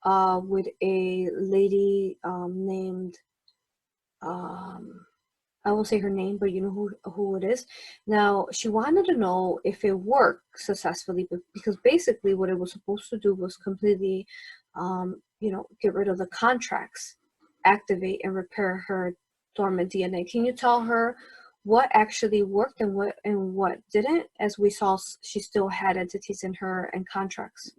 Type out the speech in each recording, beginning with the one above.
with a lady named, I won't say her name, but you know who it is. Now, she wanted to know if it worked successfully, because basically what it was supposed to do was completely, get rid of the contracts, activate and repair her dormant DNA. Can you tell her what actually worked and what didn't? As we saw, she still had entities in her and contracts.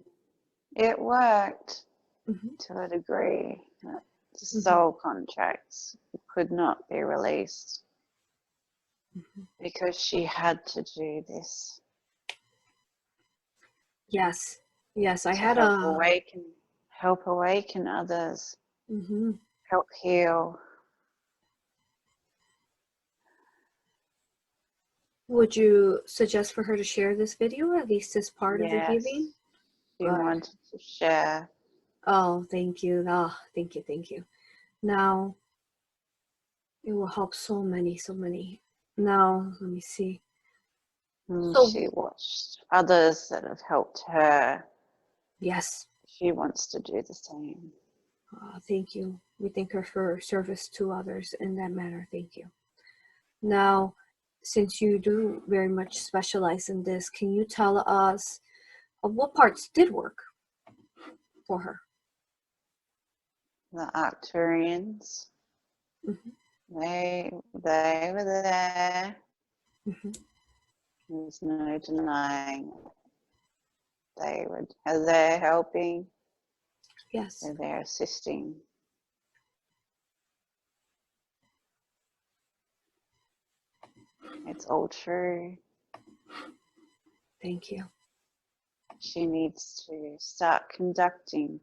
It worked Mm-hmm. to a degree. The Mm-hmm. soul contracts could not be released because she had to do this. Yes, I to had help awaken others, Mm-hmm. help heal. Would you suggest for her to share this video, at least as part of the healing? She wanted to share. Oh, thank you. Oh, thank you. Now, it will help so many. Now, let me see. So, she watched others that have helped her. Yes. She wants to do the same. Thank you. We thank her for service to others in that manner. Thank you. Now, since you do very much specialize in this, can you tell us what parts did work for her? The Arcturians, Mm-hmm. they were there. Mm-hmm. There's no denying they're helping. Yes. They're assisting. It's all true. Thank you. She needs to start conducting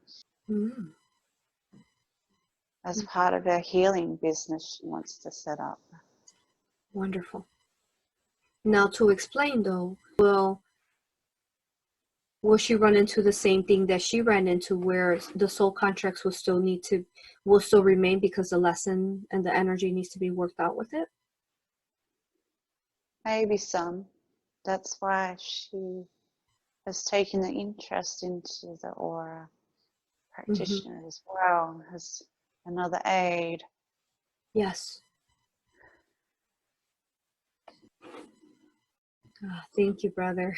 as part of her healing business she wants to set up. Wonderful. Now, to explain though, will she run into the same thing that she ran into, where the soul contracts will still remain because the lesson and the energy needs to be worked out with it? Maybe some. That's why she has taken the interest into the Aura Practitioner as well, as another aid. Yes. Thank you, brother.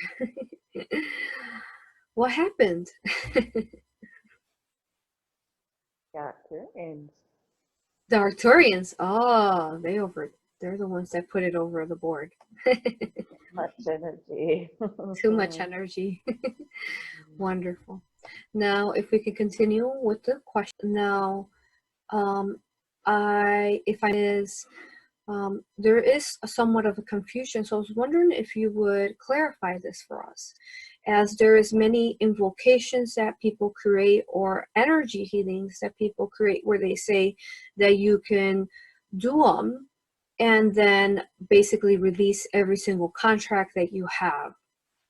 What happened? The Arcturians. The Arcturians. Oh, they're the ones that put it over the board. Much energy. Too much energy. Wonderful. Now, if we could continue with the question. Now, there is somewhat of a confusion, so I was wondering if you would clarify this for us, as there is many invocations that people create or energy healings that people create where they say that you can do them and then basically release every single contract that you have,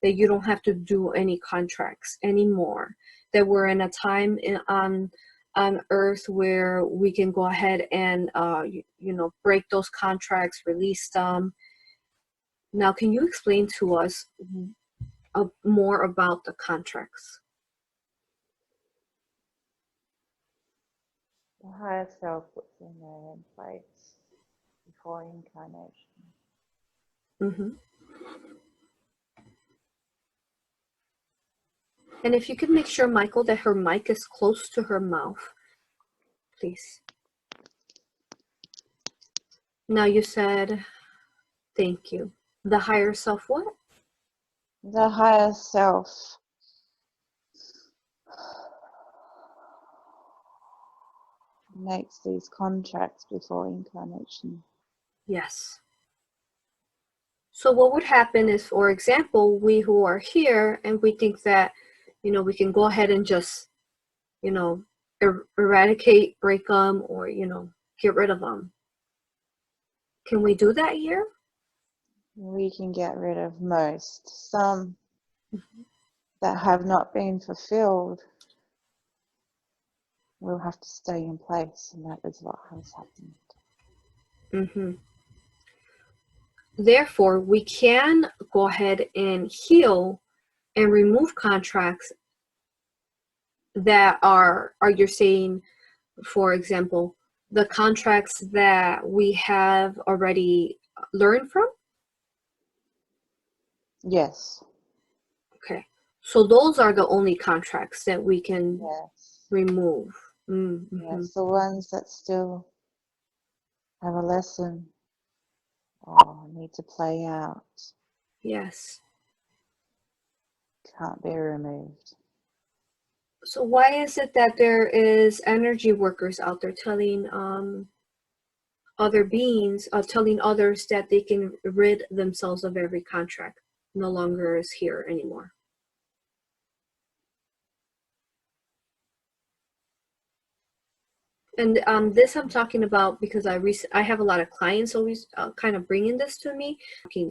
that you don't have to do any contracts anymore, that we're in a time on Earth where we can go ahead and break those contracts, release them. Now, can you explain to us more about the contracts? The higher self puts them there in place before incarnation. Mm-hmm. And if you could make sure, Michael, that her mic is close to her mouth, please. Now you said, thank you. The higher self what? The higher self makes these contracts before incarnation. Yes. So what would happen is, for example, we who are here and we think that, we can go ahead and just, eradicate, break them, or, get rid of them. Can we do that here? We can get rid of most. Some that have not been fulfilled will have to stay in place, and that is what has happened. Therefore, we can go ahead and heal and remove contracts that are you saying, for example, the contracts that we have already learned from? Yes. Okay. So those are the only contracts that we can Yes. remove. Mm-hmm. Yes. The ones that still have a lesson or need to play out Yes. can't be removed. So why is it that there is energy workers out there telling other beings, telling others that they can rid themselves of every contract no longer is here anymore? And this I'm talking about because I have a lot of clients always kind of bringing this to me.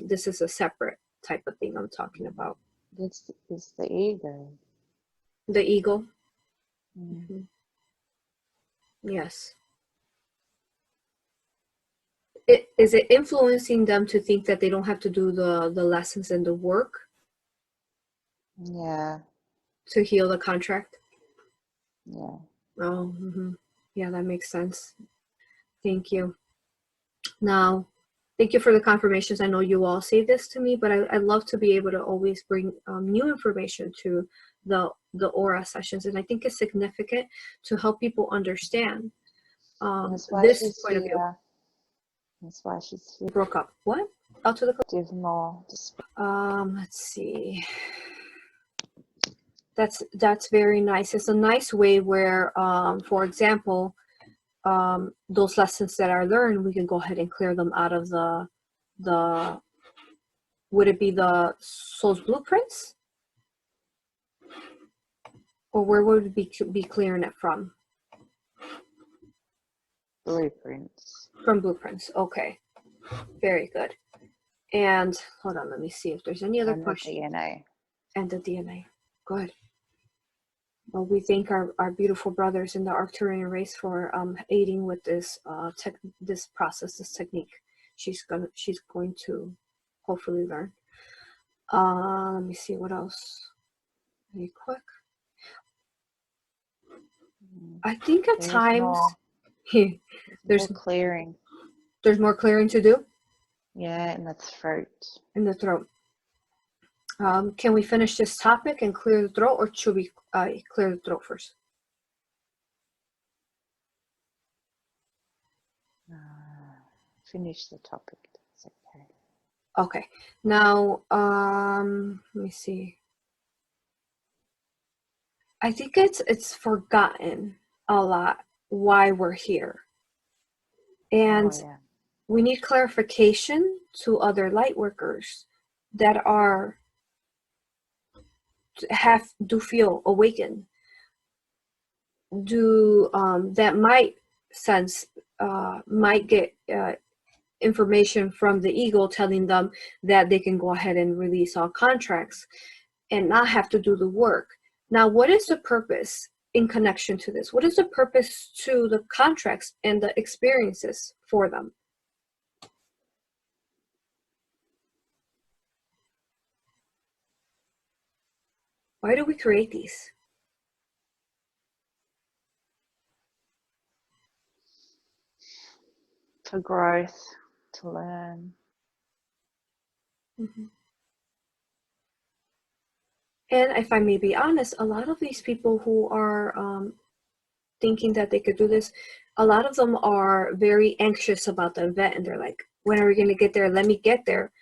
This is a separate type of thing I'm talking about. This is the ego. The ego. Mm. Mm-hmm. Yes. Is it influencing them to think that they don't have to do the lessons and the work Yeah. to heal the contract? Yeah. Oh, mm-hmm. Yeah, that makes sense. Thank you. Now, thank you for the confirmations. I know you all say this to me, but I love to be able to always bring new information to the aura sessions, and I think it's significant to help people understand That's why this she's point of view. here. That's why she's here. Broke up. What? Out to the. Give more. Let's see. That's very nice. It's a nice way where, for example, those lessons that are learned, we can go ahead and clear them out of the would it be the soul's blueprints, or where would it be clearing it from? Blueprints. From blueprints. Okay, very good. And hold on, let me see if there's any other questions. And the DNA. And the DNA. Good. Well, we thank our beautiful brothers in the Arcturian race for aiding with this this process, this technique. She's going to hopefully learn. Let me see what else. Really quick. I think at times there's more clearing. There's more clearing to do. Yeah, in the throat. In the throat. Can we finish this topic and clear the throat, or should we clear the throat first? Finish the topic. That's okay. Okay. Now, let me see. I think it's forgotten a lot why we're here, and we need clarification to other light workers that do feel awakened, that might sense, might get information from the ego telling them that they can go ahead and release all contracts and not have to do the work. Now, what is the purpose in connection to this? What is the purpose to the contracts and the experiences for them? Why do we create these? For growth, to learn. Mm-hmm. And if I may be honest, a lot of these people who are thinking that they could do this, a lot of them are very anxious about the event, and they're like, when are we going to get there? Let me get there.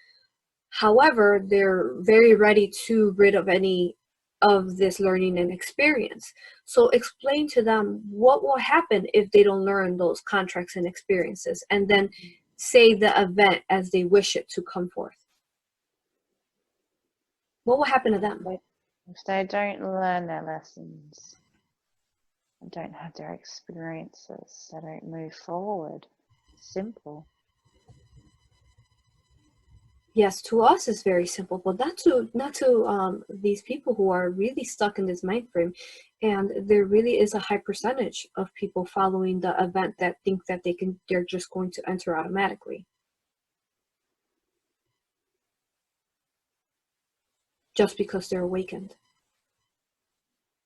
However, they're very ready to rid of any of this learning and experience. So explain to them what will happen if they don't learn those contracts and experiences, and then say the event as they wish it to come forth. What will happen to them? If they don't learn their lessons, and don't have their experiences, they don't move forward. Simple. Yes, to us it's very simple, but not to these people who are really stuck in this mind frame. And there really is a high percentage of people following the event that think that they're just going to enter automatically, just because they're awakened.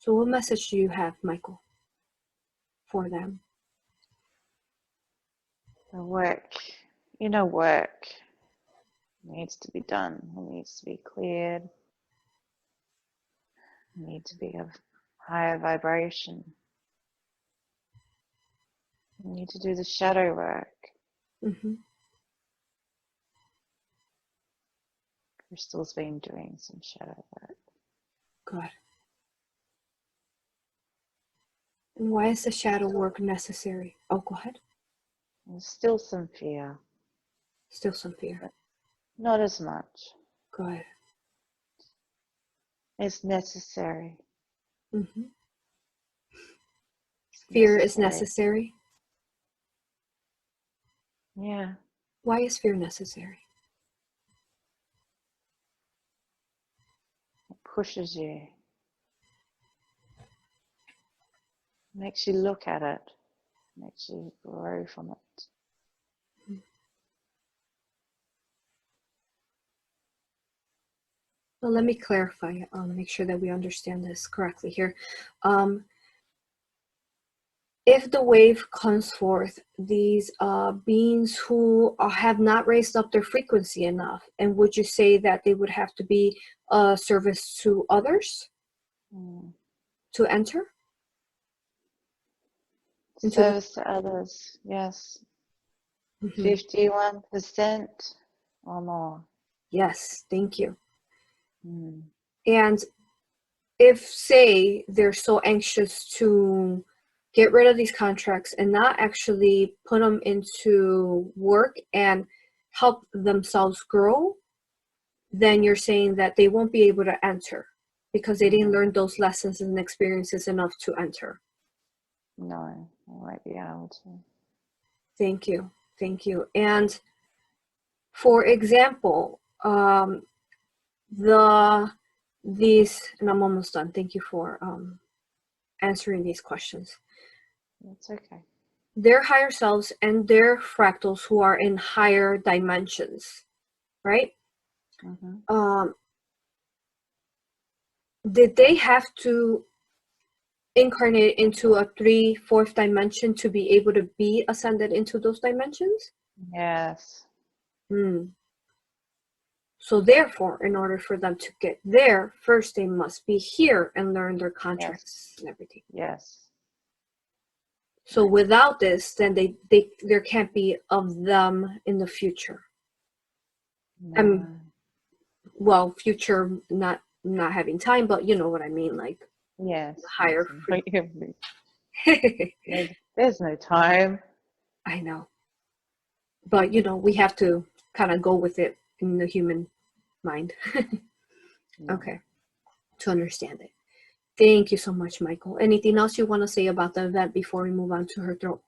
So what message do you have, Michael, for them? The work, inner work needs to be done. It needs to be cleared. It needs to be of higher vibration. You need to do the shadow work. Mm-hmm. Crystal's been doing some shadow work. Good. And why is the shadow work necessary? Oh, go ahead. There's still some fear. Still some fear. Not as much. Good. It's necessary. Mm-hmm. It's Fear is necessary. Yeah. Why is fear necessary? It pushes you. Makes you look at it. Makes you grow from it. Well, let me clarify, make sure that we understand this correctly here. If the wave comes forth, these beings who have not raised up their frequency enough, and would you say that they would have to be a service to others to enter? Service to others, yes. 51% or more. Yes, thank you. Mm. And if, say, they're so anxious to get rid of these contracts and not actually put them into work and help themselves grow, then you're saying that they won't be able to enter because they didn't learn those lessons and experiences enough to enter. No, I won't be able to. Thank you. Thank you. And for example, these, and I'm almost done. Thank you for answering these questions. That's okay. Their higher selves and their fractals who are in higher dimensions, right? Did they have to incarnate into a 3/4 dimension to be able to be ascended into those dimensions? Yes. So therefore, in order for them to get there, first they must be here and learn their contracts and everything. Yes. So without this, then there can't be of them in the future. No. Well, future not having time, but you know what I mean, like yes. Higher There's no time. I know. But you know, we have to kind of go with it in the human mind. Okay. To understand it. Thank you so much, Michael. Anything else you want to say about the event before we move on to her throat?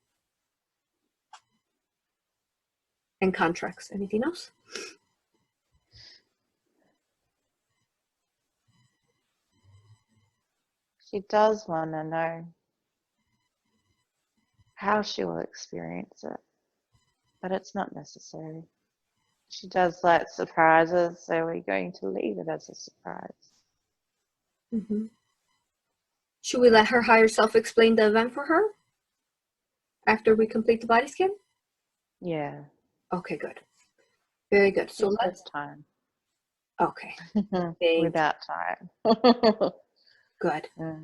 And contracts. Anything else? She does want to know how she will experience it, but it's not necessary. She does like surprises, so we're going to leave it as a surprise. Should we let her higher self explain the event for her after we complete the body scan? Yeah. Okay, good. Very good. So let's time. Okay. Without time. Good.